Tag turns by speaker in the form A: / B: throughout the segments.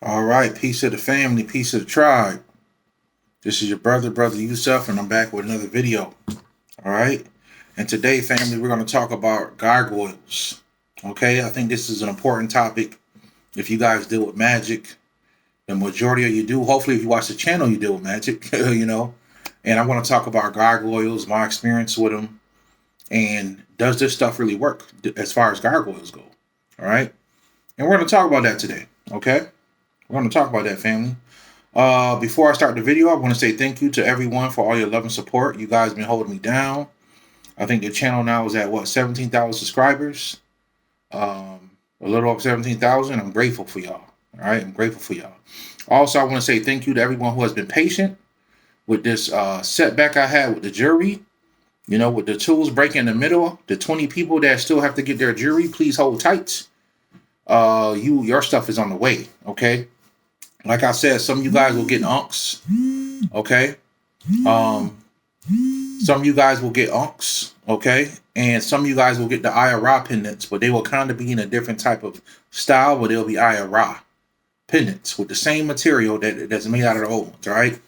A: All right, peace of the family, peace of the tribe. This is your brother Yusuf, and I'm back with another video. All right, and today, family, we're going to talk about gargoyles. Okay, I think this is an important topic. If you guys deal with magic, the majority of you do. Hopefully, if you watch the channel, you deal with magic. And I want to talk about gargoyles, my experience with them, and does this stuff really work as far as gargoyles go? All right, and we're going to talk about that today. Okay. We're going to talk about that, family. Before I start the video, I want to say thank you to everyone for all your love and support. You guys have been holding me down. I think the channel now is at, 17,000 subscribers? A little over 17,000. I'm grateful for y'all. All right, I'm grateful for y'all. Also, I want to say thank you to everyone who has been patient with this setback I had with the jury. With the tools breaking in the middle, the 20 people that still have to get their jury, please hold tight. Your stuff is on the way, okay? Like I said, some of you guys will get unks, okay? Some of you guys will get unks, okay? And some of you guys will get the IRA pendants, but they will kind of be in a different type of style, but they'll be IRA pendants with the same material that's made out of the old ones, all right?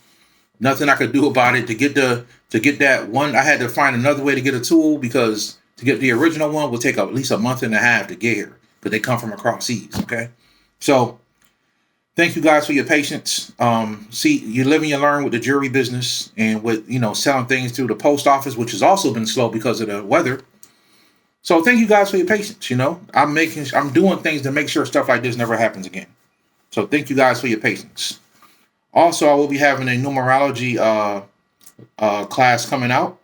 A: Nothing I could do about it to get that one. I had to find another way to get a tool because to get the original one will take at least a month and a half to get here because they come from across seas, okay? So thank you guys for your patience. See, you live and you learn with the jewelry business and with, selling things through the post office, which has also been slow because of the weather. So thank you guys for your patience. I'm doing things to make sure stuff like this never happens again. So thank you guys for your patience. Also, I will be having a numerology class coming out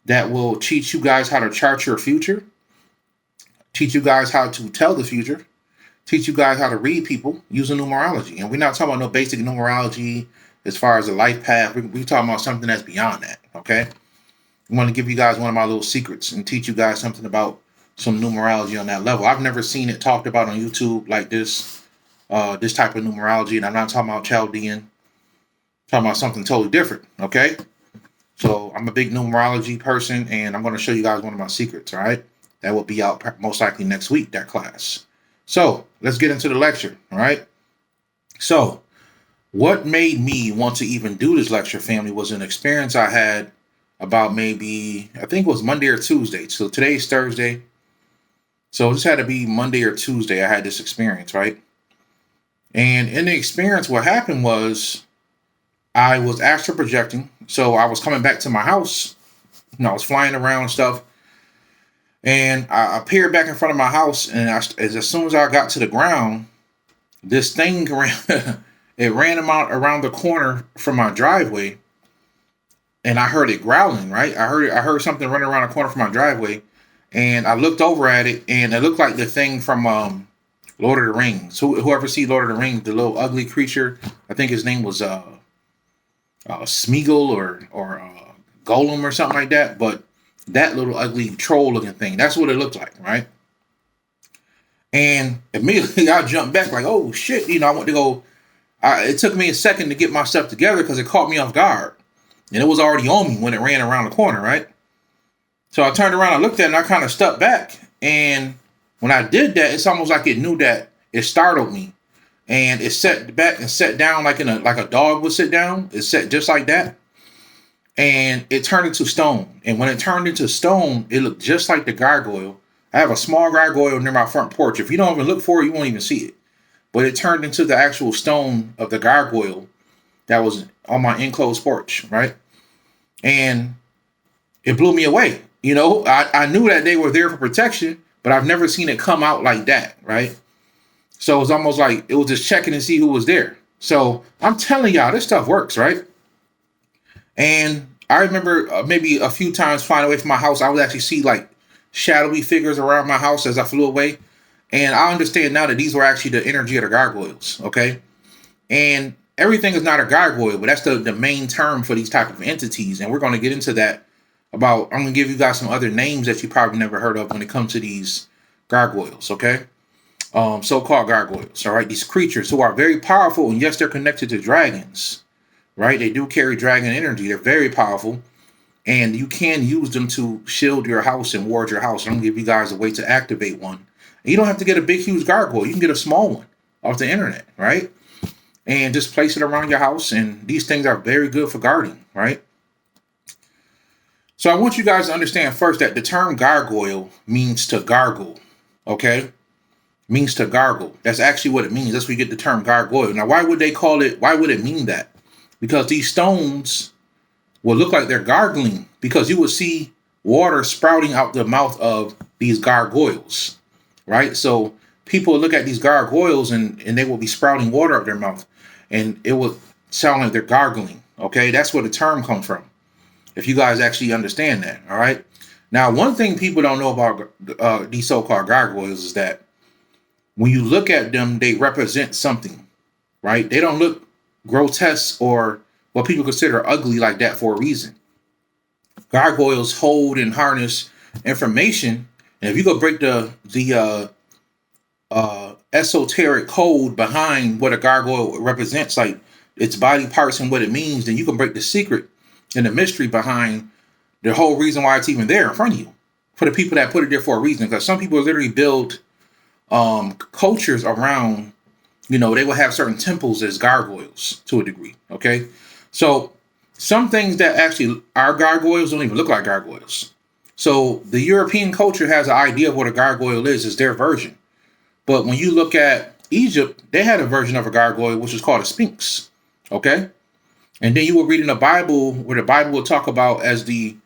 A: that will teach you guys how to chart your future, teach you guys how to tell the future, teach you guys how to read people using numerology. And we're not talking about no basic numerology as far as a life path. We're talking about something that's beyond that, okay? I want to give you guys one of my little secrets and teach you guys something about some numerology on that level. I've never seen it talked about on YouTube like this, this type of numerology. And I'm not talking about Chaldean. I'm talking about something totally different, okay? So I'm a big numerology person, and I'm going to show you guys one of my secrets, all right? That will be out most likely next week, that class. So let's get into the lecture, all right? So what made me want to even do this lecture, family, was an experience I had about maybe, I think it was Monday or Tuesday. So today's Thursday. So this had to be Monday or Tuesday. I had this experience, right? And in the experience, what happened was I was astral projecting. So I was coming back to my house, I was flying around and stuff. And I appeared back in front of my house, and as soon as I got to the ground, this thing ran around the corner from my driveway, and I heard it growling. Right, I heard something running around the corner from my driveway, and I looked over at it, and it looked like the thing from Lord of the Rings. Whoever see Lord of the Rings, the little ugly creature, I think his name was Smeagol or Golem or something like that, but that little ugly troll looking thing. That's what it looked like, right? And immediately I jumped back like, oh shit, I went to go. It took me a second to get my stuff together because it caught me off guard. And it was already on me when it ran around the corner, right? So I turned around, I looked at it, and I kind of stepped back. And when I did that, it's almost like it knew that it startled me. And it sat back and sat down like a dog would sit down. It sat just like that. And it turned into stone. And when it turned into stone, it looked just like the gargoyle. I have a small gargoyle near my front porch. If you don't even look for it, you won't even see it. But it turned into the actual stone of the gargoyle that was on my enclosed porch, right? And it blew me away. I knew that they were there for protection, but I've never seen it come out like that, right? So it was almost like it was just checking to see who was there. So I'm telling y'all, this stuff works, right? And I remember maybe a few times flying away from my house, I would actually see like shadowy figures around my house as I flew away. And I understand now that these were actually the energy of the gargoyles, okay? And everything is not a gargoyle, but that's the main term for these type of entities. And we're going to get into that I'm going to give you guys some other names that you probably never heard of when it comes to these gargoyles, okay? So-called gargoyles, all right? These creatures who are very powerful, and yes, they're connected to dragons. Right? They do carry dragon energy. They're very powerful. And you can use them to shield your house and ward your house. I'm going to give you guys a way to activate one. And you don't have to get a big, huge gargoyle. You can get a small one off the internet, right? and just place it around your house. And these things are very good for gardening, right? So I want you guys to understand first that the term gargoyle means to gargle, okay? Means to gargle. That's actually what it means. That's where you get the term gargoyle. Now, why would they call it, why would it mean that? Because these stones will look like they're gargling, because you will see water sprouting out the mouth of these gargoyles, right? So people look at these gargoyles and they will be sprouting water out their mouth, and it will sound like they're gargling, okay? That's where the term comes from, if you guys actually understand that, all right? Now, one thing people don't know about these so-called gargoyles is that when you look at them, they represent something, right? They don't look grotesque or what people consider ugly like that for a reason. Gargoyles hold and harness information, and if you go break the esoteric code behind what a gargoyle represents, like its body parts and what it means, then you can break the secret and the mystery behind the whole reason why it's even there in front of you. For the people that put it there for a reason, because some people literally build cultures around, they will have certain temples as gargoyles to a degree, okay? So some things that actually are gargoyles don't even look like gargoyles. So the European culture has an idea of what a gargoyle is their version. But when you look at Egypt, they had a version of a gargoyle, which is called a sphinx, okay? And then you will read in the Bible, where the Bible will talk about as the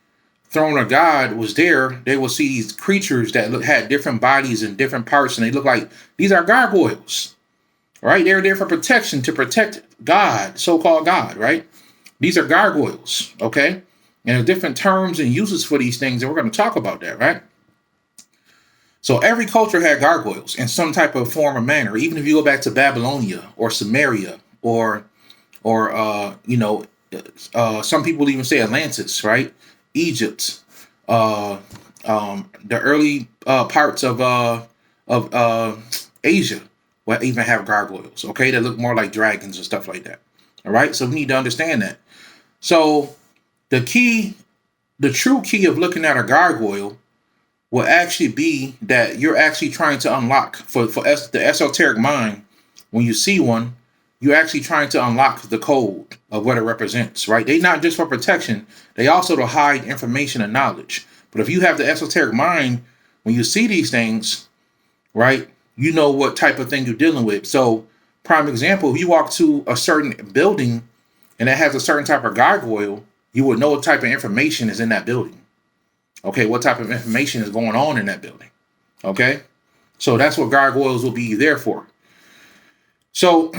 A: throne of God was there, they will see these creatures that had different bodies and different parts, and they look like these are gargoyles, right? They're there for protection, to protect God, so-called God, right? These are gargoyles, okay? And there's different terms and uses for these things, and we're going to talk about that, right? So every culture had gargoyles in some type of form or manner. Even if you go back to Babylonia or Samaria or some people even say Atlantis, right? Egypt, the early parts of Asia will even have gargoyles, okay? That look more like dragons and stuff like that, all right? So we need to understand that. So the true key of looking at a gargoyle will actually be that you're actually trying to unlock, for the esoteric mind, when you see one, you're actually trying to unlock the code of what it represents, right? They're not just for protection, they also to hide information and knowledge. But if you have the esoteric mind, when you see these things, right, you know what type of thing you're dealing with. So, prime example, if you walk to a certain building and it has a certain type of gargoyle, you would know what type of information is in that building. Okay, what type of information is going on in that building. Okay, so that's what gargoyles will be there for. So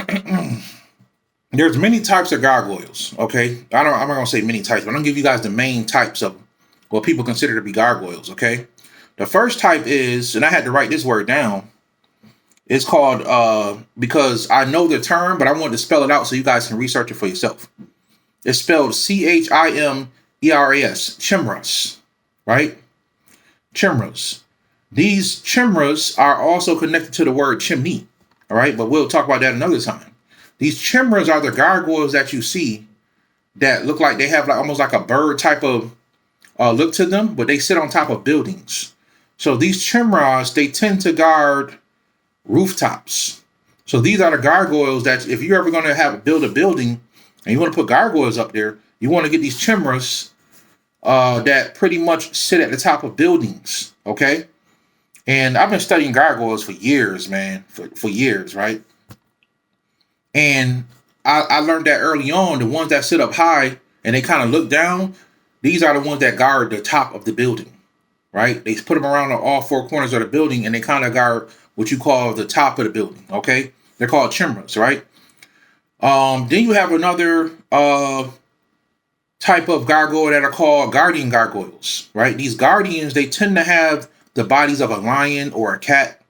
A: there's many types of gargoyles. Okay, I'm not gonna say many types, but I'm gonna give you guys the main types of what people consider to be gargoyles. Okay, the first type is, and I had to write this word down. It's called because I know the term, but I wanted to spell it out so you guys can research it for yourself. It's spelled Chimeras, chimeras, right? Chimeras. These chimeras are also connected to the word chimney, all right? But we'll talk about that another time. These chimeras are the gargoyles that you see that look like they have like almost like a bird type of look to them, but they sit on top of buildings. So these chimeras, they tend to guard rooftops. So these are the gargoyles that if you're ever going to build a building and you want to put gargoyles up there, you want to get these chimeras that pretty much sit at the top of buildings, okay? And I've been studying gargoyles for years, man, for years, right? And I learned that early on, the ones that sit up high and they kind of look down, these are the ones that guard the top of the building, right? They put them around all four corners of the building and they kind of guard what you call the top of the building, okay? They're called chimeras, right? Then you have another type of gargoyle that are called guardian gargoyles, right? These guardians, they tend to have the bodies of a lion or a cat,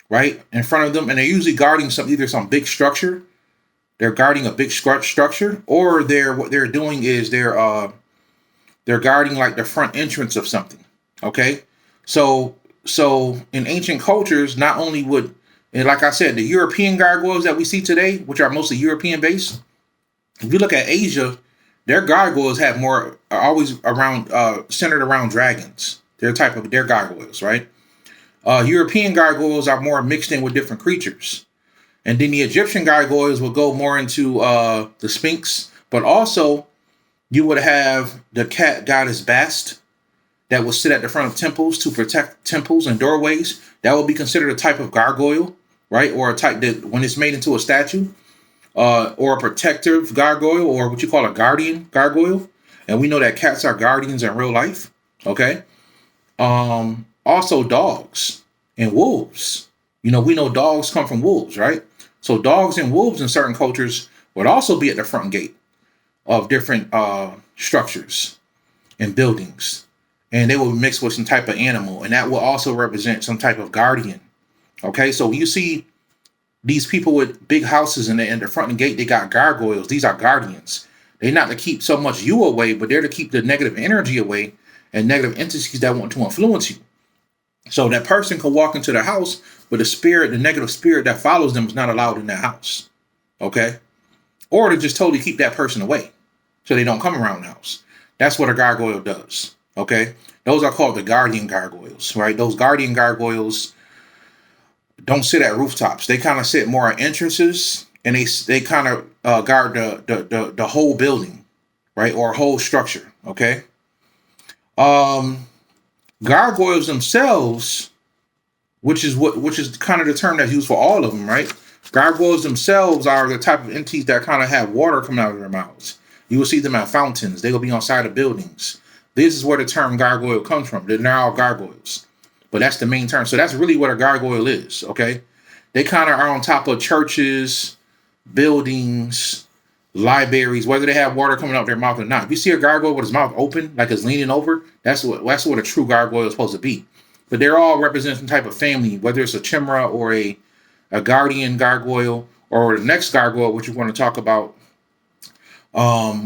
A: right, in front of them, and they're usually guarding either some big structure. They're guarding a big structure, or what they're doing is they're guarding like the front entrance of something. Okay, so in ancient cultures, not only and like I said, the European gargoyles that we see today, which are mostly European based, if you look at Asia, their gargoyles are always around centered around dragons. Their gargoyles, right? European gargoyles are more mixed in with different creatures. And then the Egyptian gargoyles will go more into the Sphinx, but also you would have the cat goddess Bast that will sit at the front of temples to protect temples and doorways. That would be considered a type of gargoyle, right? Or a type that when it's made into a statue, or a protective gargoyle, or what you call a guardian gargoyle. And we know that cats are guardians in real life. Okay. Also dogs and wolves. We know dogs come from wolves, right? So dogs and wolves in certain cultures would also be at the front gate of different structures and buildings. And they will mix with some type of animal. And that will also represent some type of guardian. Okay, so when you see these people with big houses and in the front gate, they got gargoyles. These are guardians. They're not to keep so much you away, but they're to keep the negative energy away and negative entities that want to influence you. So that person can walk into the house, but the negative spirit that follows them is not allowed in that house. Okay? Or to just totally keep that person away so they don't come around the house. That's what a gargoyle does. Okay? Those are called the guardian gargoyles, right? Those guardian gargoyles don't sit at rooftops. They kind of sit more at entrances, and they kind of guard the whole building, right? Or whole structure. Okay? Gargoyles themselves, which is kind of the term that's used for all of them, right? Gargoyles themselves are the type of entities that kind of have water coming out of their mouths. You will see them at fountains. They will be on side of buildings. This is where the term gargoyle comes from. They're now gargoyles, but that's the main term. So that's really what a gargoyle is. Okay, they kind of are on top of churches, buildings, libraries, whether they have water coming out their mouth or not. If you see a gargoyle with his mouth open, like it's leaning over, that's what a true gargoyle is supposed to be. But they're all represent some type of family, whether it's a chimera or a guardian gargoyle, or the next gargoyle, which we're going to talk about,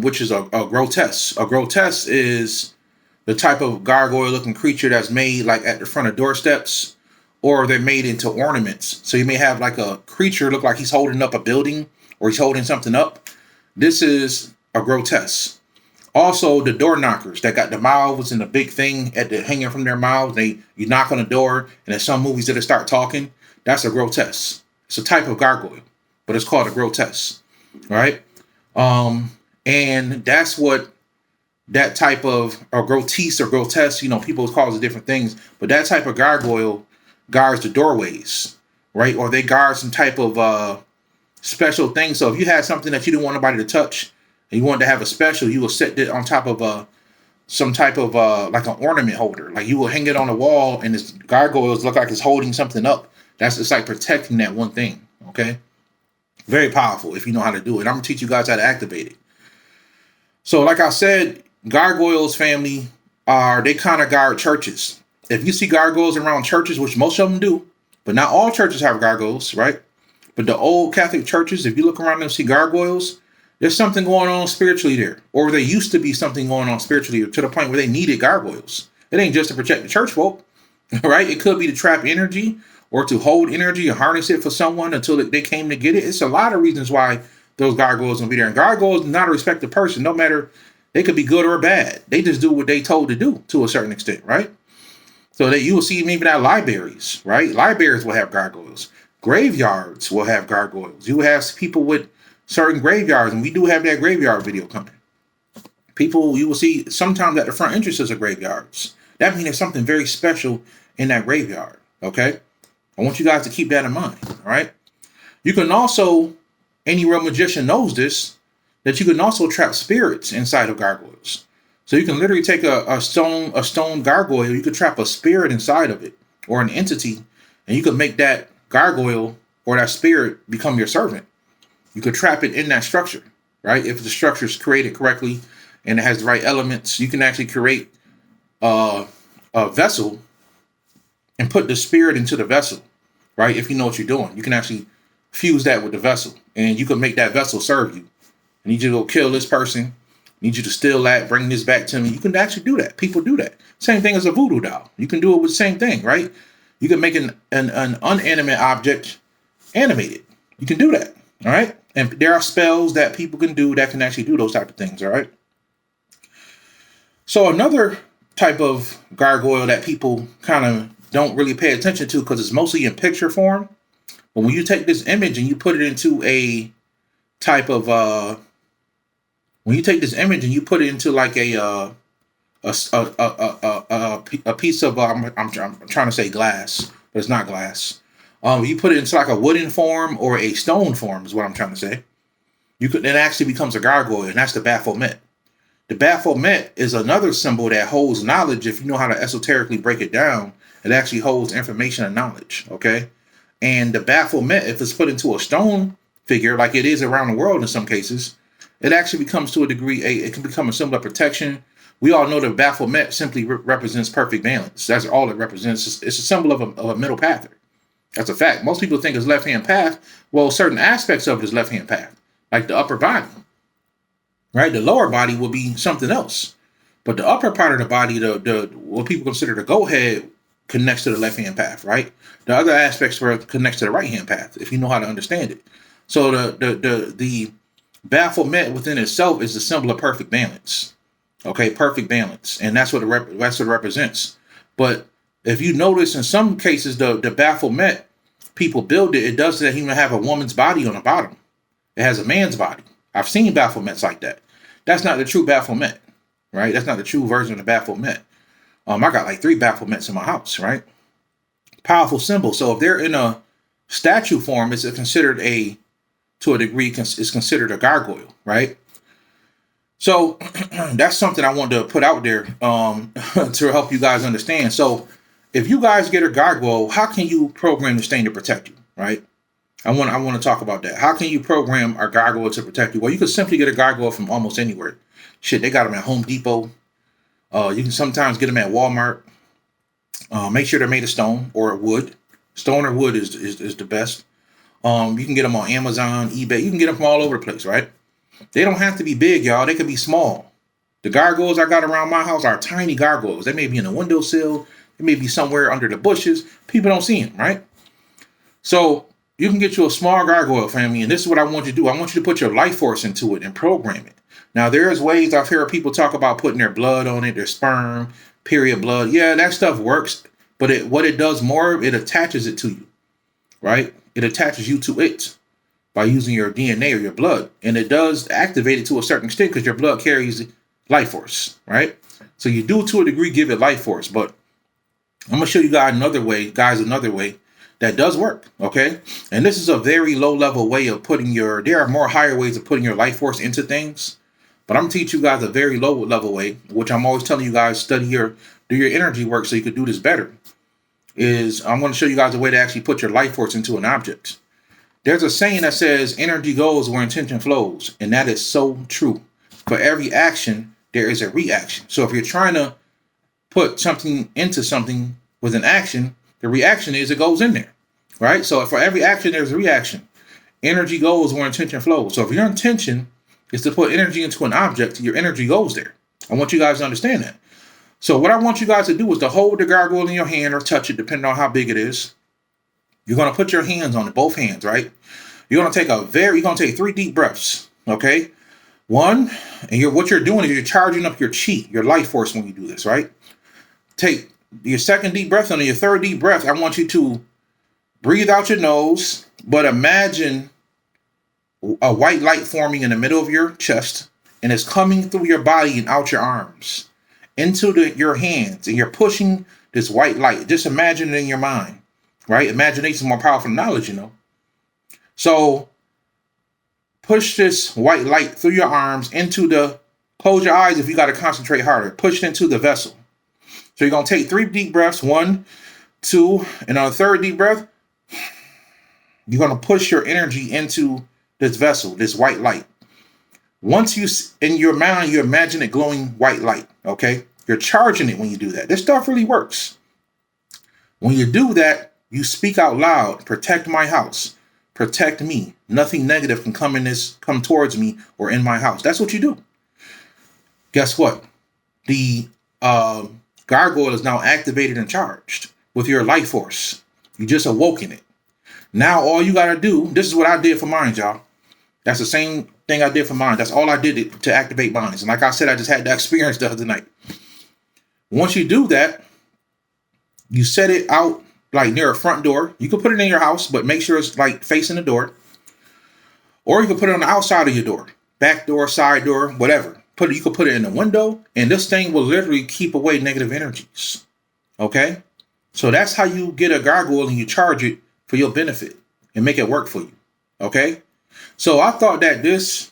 A: which is a grotesque. A grotesque is the type of gargoyle-looking creature that's made like at the front of doorsteps, or they're made into ornaments. So you may have like a creature look like he's holding up a building or he's holding something up. This is a grotesque. Also, the door knockers that got the mouths and the big thing hanging from their mouths. You knock on the door, and in some movies that start talking. That's a grotesque. It's a type of gargoyle, but it's called a grotesque, right? And that's what that type of grotesque or grotesque. People call it different things, but that type of gargoyle guards the doorways, right? Or they guard some type of special thing. So if you had something that you didn't want nobody to touch, and you wanted to have a special, you will set it on top of some type of like an ornament holder. Like you will hang it on the wall, and this gargoyles look like it's holding something up. It's like protecting that one thing. Okay, very powerful if you know how to do it. I'm gonna teach you guys how to activate it. So, like I said, gargoyles family they kind of guard churches. If you see gargoyles around churches, which most of them do, but not all churches have gargoyles, right? But the old Catholic churches, if you look around and see gargoyles, there's something going on spiritually there. Or there used to be something going on spiritually to the point where they needed gargoyles. It ain't just to protect the church folk, right? It could be to trap energy or to hold energy or harness it for someone until they came to get it. It's a lot of reasons why those gargoyles will be there. And gargoyles are not a respected person, no matter, they could be good or bad. They just do what they told to do to a certain extent, right? So that you will see maybe that libraries, right? Libraries will have gargoyles. Graveyards will have gargoyles. You will have people with certain graveyards, and we do have that graveyard video coming. People, you will see sometimes at the front entrances of graveyards. That means there's something very special in that graveyard, okay? I want you guys to keep that in mind, all right? You can also, any real magician knows this, that you can also trap spirits inside of gargoyles. So you can literally take a stone gargoyle, you could trap a spirit inside of it, or an entity, and you could make that gargoyle or that spirit become your servant. You could trap it in that structure, right? If the structure is created correctly and it has the right elements, you can actually create a vessel and put the spirit into the vessel, right? If you know what you're doing, you can actually fuse that with the vessel, and you can make that vessel serve you. I need you to go kill this person. I need you to steal that, bring this back to me. You can actually do that. People do that. Same thing as a voodoo doll. You can do it with the same thing, right? You can make an unanimate object animated. You can do that, all right? And there are spells that people can do that can actually do those type of things, all right? So another type of gargoyle that people kind of don't really pay attention to because it's mostly in picture form, But when you take this image and you put it into a type of when you take this image and you put it into like a piece of I'm trying to say glass, but it's not glass. You put it into like a wooden form or a stone form is what I'm trying to say. It actually becomes a gargoyle, and that's the bafflement. The bafflement is another symbol that holds knowledge. If you know how to esoterically break it down, it actually holds information and knowledge. Okay, and the bafflement, if it's put into a stone figure like it is around the world in some cases, it actually becomes to a degree it can become a symbol of protection. We all know the bafflement simply represents perfect balance. That's all it represents. It's a symbol of a middle pather. That's a fact. Most people think it's left-hand path. Well, certain aspects of it is left-hand path, like the upper body, right? The lower body will be something else. But the upper part of the body, the what people consider the go head, connects to the left-hand path, right? The other aspects where it connects to the right-hand path, if you know how to understand it. So the bafflement within itself is the symbol of perfect balance. Okay, perfect balance, and that's what it represents. But if you notice, in some cases, the bafflement people build it. It doesn't even have a woman's body on the bottom. It has a man's body. I've seen bafflements like that. That's not the true bafflement, right? That's not the true version of the bafflement. I got like 3 bafflements in my house, right? Powerful symbol. So if they're in a statue form, it's considered to a degree, it's considered a gargoyle, right? So that's something I wanted to put out there to help you guys understand. So if you guys get a gargoyle, how can you program this thing to protect you, right? I want to talk about that. How can you program a gargoyle to protect you? Well, you can simply get a gargoyle from almost anywhere. Shit, they got them at Home Depot. You can sometimes get them at Walmart. Make sure they're made of stone or wood. Stone or wood is the best. You can get them on Amazon, eBay. You can get them from all over the place, right? They don't have to be big, y'all. They can be small. The gargoyles I got around my house are tiny gargoyles. They may be in a windowsill. They may be somewhere under the bushes. People don't see them, right? So you can get you a small gargoyle, family, and this is what I want you to do. I want you to put your life force into it and program it. Now, there's ways I've heard people talk about putting their blood on it, their sperm, period blood. Yeah, that stuff works, but what it does more, it attaches it to you, right? It attaches you to it by using your DNA or your blood. And it does activate it to a certain extent because your blood carries life force, right? So you do, to a degree, give it life force. But I'm going to show you guys another way that does work, okay? And this is a very low-level way of there are more higher ways of putting your life force into things. But I'm going to teach you guys a very low-level way, which I'm always telling you guys, do your energy work so you can do this better, is I'm going to show you guys a way to actually put your life force into an object. There's a saying that says energy goes where intention flows, and that is so true. For every action, there is a reaction. So if you're trying to put something into something with an action, the reaction is it goes in there, right? So for every action, there's a reaction. Energy goes where intention flows. So if your intention is to put energy into an object, your energy goes there. I want you guys to understand that. So what I want you guys to do is to hold the gargoyle in your hand or touch it, depending on how big it is. You're going to put your hands on it, both hands, right? You're going to take 3 deep breaths, okay? 1, and what you're doing is you're charging up your chi, your life force when you do this, right? Take your second deep breath, and your third deep breath, I want you to breathe out your nose, but imagine a white light forming in the middle of your chest, and it's coming through your body and out your arms, into your hands, and you're pushing this white light. Just imagine it in your mind. Right? Imagination is more powerful than knowledge, So push this white light through your arms close your eyes if you got to concentrate harder. Push it into the vessel. So you're going to take 3 deep breaths, 1, 2, and on the third deep breath, you're going to push your energy into this vessel, this white light. Once in your mind, you imagine it glowing white light, okay? You're charging it when you do that. This stuff really works. When you do that, you speak out loud, protect my house, protect me. Nothing negative can come towards me or in my house. That's what you do. Guess what? The gargoyle is now activated and charged with your life force. You just awoken it. Now all you got to do, this is what I did for mine, y'all. That's the same thing I did for mine. That's all I did to activate mine. And like I said, I just had that experience the other night. Once you do that, you set it out like near a front door. You can put it in your house, but make sure it's like facing the door. Or you can put it on the outside of your door, back door, side door, whatever. You can put it in the window, and this thing will literally keep away negative energies. Okay? So that's how you get a gargoyle and you charge it for your benefit and make it work for you. Okay? So I thought that this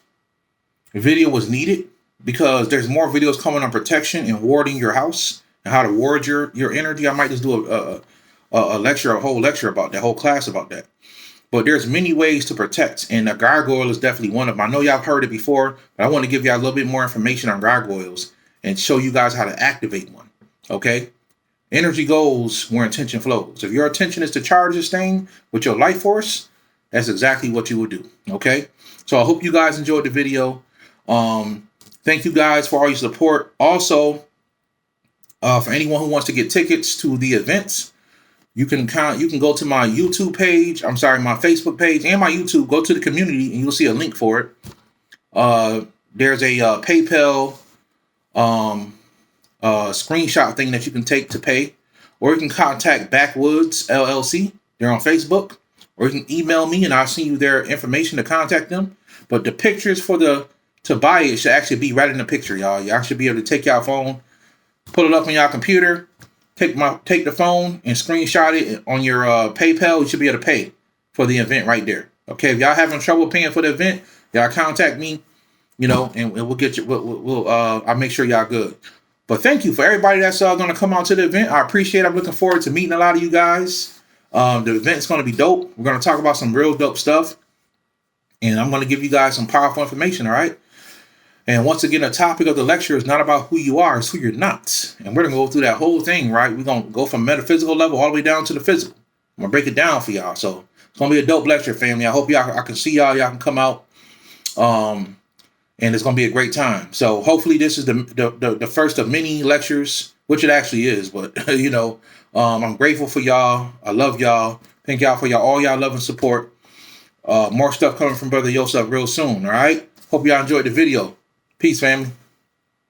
A: video was needed because there's more videos coming on protection and warding your house and how to ward your energy. I might just do a lecture, a whole lecture about that, whole class about that. But there's many ways to protect, and a gargoyle is definitely one of them. I know y'all have heard it before, but I want to give y'all a little bit more information on gargoyles and show you guys how to activate one. Okay? Energy goes where intention flows. If your intention is to charge this thing with your life force, that's exactly what you will do. Okay? So I hope you guys enjoyed the video. Thank you guys for all your support. Also, for anyone who wants to get tickets to the events, you can go to my YouTube page. I'm sorry, my Facebook page and my YouTube. Go to the community and you'll see a link for it. There's a PayPal screenshot thing that you can take to pay, or you can contact Backwoods LLC. They're on Facebook, or you can email me and I'll send you their information to contact them. But the pictures to buy it should actually be right in the picture, y'all. Y'all should be able to take your phone, pull it up on your computer. Take the phone and screenshot it on your PayPal. You should be able to pay for the event right there. Okay, if y'all having trouble paying for the event, y'all contact me, and we'll get you. I'll make sure y'all good. But thank you for everybody that's going to come out to the event. I appreciate it. I'm looking forward to meeting a lot of you guys. The event's going to be dope. We're going to talk about some real dope stuff, and I'm going to give you guys some powerful information. All right. And once again, the topic of the lecture is not about who you are, it's who you're not. And we're going to go through that whole thing, right? We're going to go from metaphysical level all the way down to the physical. I'm going to break it down for y'all. So it's going to be a dope lecture, family. I hope I can see y'all. Y'all can come out. And it's going to be a great time. So hopefully this is the first of many lectures, which it actually is. But, I'm grateful for y'all. I love y'all. Thank y'all for all y'all love and support. More stuff coming from Brother Yosef real soon, all right? Hope y'all enjoyed the video. Peace, family.